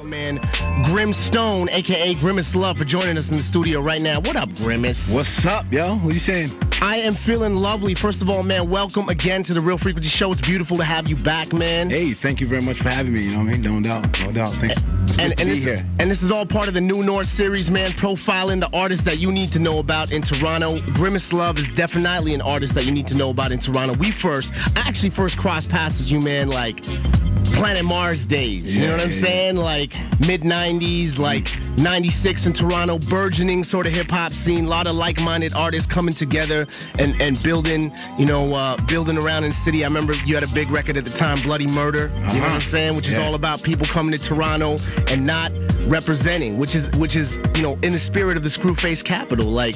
Man, Grim Stone, aka Grimace Love, for joining us in the studio right now. What up, Grimace? What's up, yo? What you saying? I am feeling lovely. First of all, man, welcome again to the Real Frequency Show. It's beautiful to have you back, man. Hey, thank you very much for having me. You know what I mean? No doubt, no doubt. Thanks. And this is all part of the New North series, man, profiling the artists that you need to know about in Toronto. Grimace Love is definitely an artist that you need to know about in Toronto. I actually first crossed paths with you, man, like Planet Mars days. You know what I'm saying? Like mid-90s, like 96 in Toronto, burgeoning sort of hip-hop scene. A lot of like-minded artists coming together and building, building around in the city. I remember you had a big record at the time, Bloody Murder, you know what I'm saying? Which is all about people coming to Toronto and not representing, which is in the spirit of the Screwface capital. Like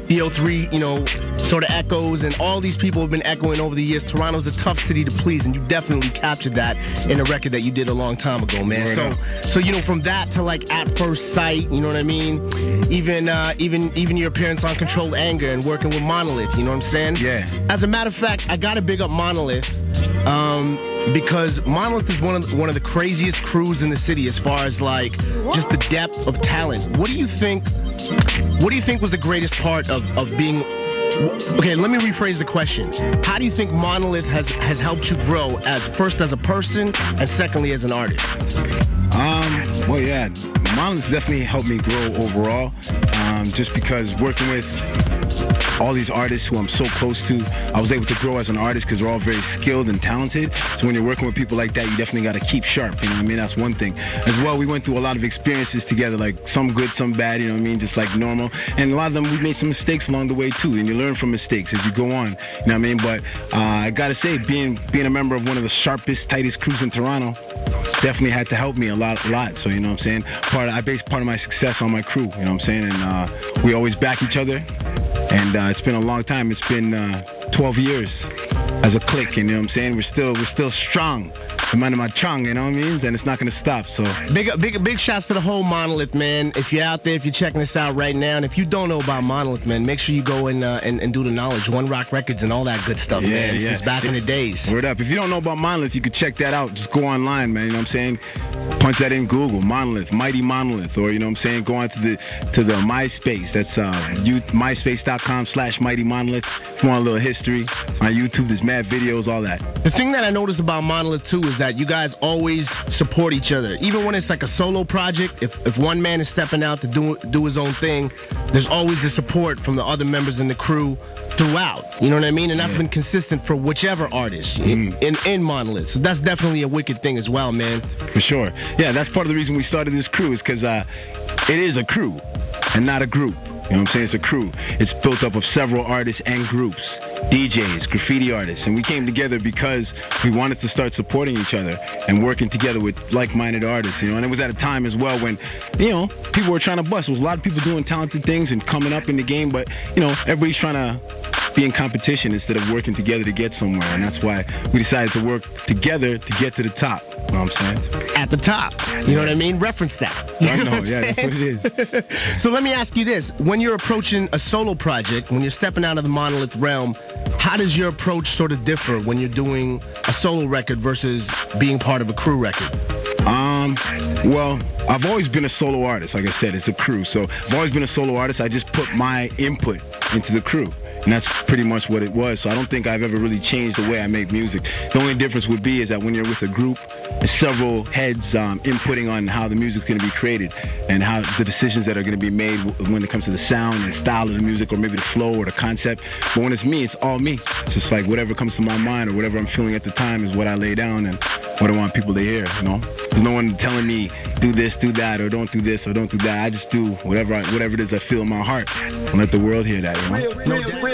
DO3, sort of echoes, and all these people have been echoing over the years. Toronto's a tough city to please, and you definitely captured that in a record that you did a long time ago, man. So from that to like At First Sight, you know what I mean? Even your appearance on Controlled Anger and working with Monolith, you know what I'm saying? Yeah. As a matter of fact, I gotta big up Monolith, because Monolith is one of the craziest crews in the city as far as like just the depth of talent. What do you think was the greatest part of being? Okay, let me rephrase the question. How do you think Monolith has helped you grow first as a person and secondly as an artist? Well, yeah, Monolith definitely helped me grow overall, just because working with all these artists who I'm so close to, I was able to grow as an artist because they're all very skilled and talented. So when you're working with people like that, you definitely got to keep sharp, you know what I mean? That's one thing. As well, we went through a lot of experiences together, like some good, some bad, you know what I mean? Just like normal. And a lot of them, we made some mistakes along the way too, and you learn from mistakes as you go on, you know what I mean? But I got to say, being a member of one of the sharpest, tightest crews in Toronto definitely had to help me a lot. So, you know what I'm saying? I base part of my success on my crew, you know what I'm saying? And we always back each other. And it's been a long time. It's been 12 years as a clique, and you know what I'm saying? We're still strong. The man of my chung, you know what I mean? And it's not gonna stop. So big shouts to the whole Monolith, man. If you're out there, if you're checking this out right now, and if you don't know about Monolith, man, make sure you go and do the knowledge. One Rock Records and all that good stuff, man. This is back in the days. Word up. If you don't know about Monolith, you could check that out. Just go online, man. You know what I'm saying? Punch that in Google, Monolith, Mighty Monolith, or you know what I'm saying? Go on to the MySpace. That's myspace.com/Mighty Monolith. If you want a little history on YouTube, there's mad videos, all that. The thing that I noticed about Monolith too is that you guys always support each other. Even when it's like a solo project, if one man is stepping out to do his own thing, there's always the support from the other members in the crew throughout. You know what I mean? And that's been consistent for whichever artist in Monolith. So that's definitely a wicked thing as well, man. For sure. Yeah, that's part of the reason we started this crew, is because it is a crew and not a group. You know what I'm saying? It's a crew. It's built up of several artists and groups, DJs, graffiti artists, and we came together because we wanted to start supporting each other and working together with like-minded artists, and it was at a time as well when, people were trying to bust. There was a lot of people doing talented things and coming up in the game, but, everybody's trying to be in competition instead of working together to get somewhere, and that's why we decided to work together to get to the top. You know what I'm saying? At the top. You know what I mean? Reference that. I know, yeah, that's what it is. So let me ask you this. When you're approaching a solo project, when you're stepping out of the Monolith realm, how does your approach sort of differ when you're doing a solo record versus being part of a crew record? Well, I've always been a solo artist. Like I said, it's a crew. So I've always been a solo artist. I just put my input into the crew. And that's pretty much what it was. So I don't think I've ever really changed the way I make music. The only difference would be is that when you're with a group, there's several heads inputting on how the music's going to be created and how the decisions that are going to be made when it comes to the sound and style of the music, or maybe the flow or the concept. But when it's me, it's all me. It's just like whatever comes to my mind or whatever I'm feeling at the time is what I lay down and what I want people to hear, There's no one telling me do this, do that, or don't do this, or don't do that. I just do whatever it is I feel in my heart and let the world hear that, No doubt. Real.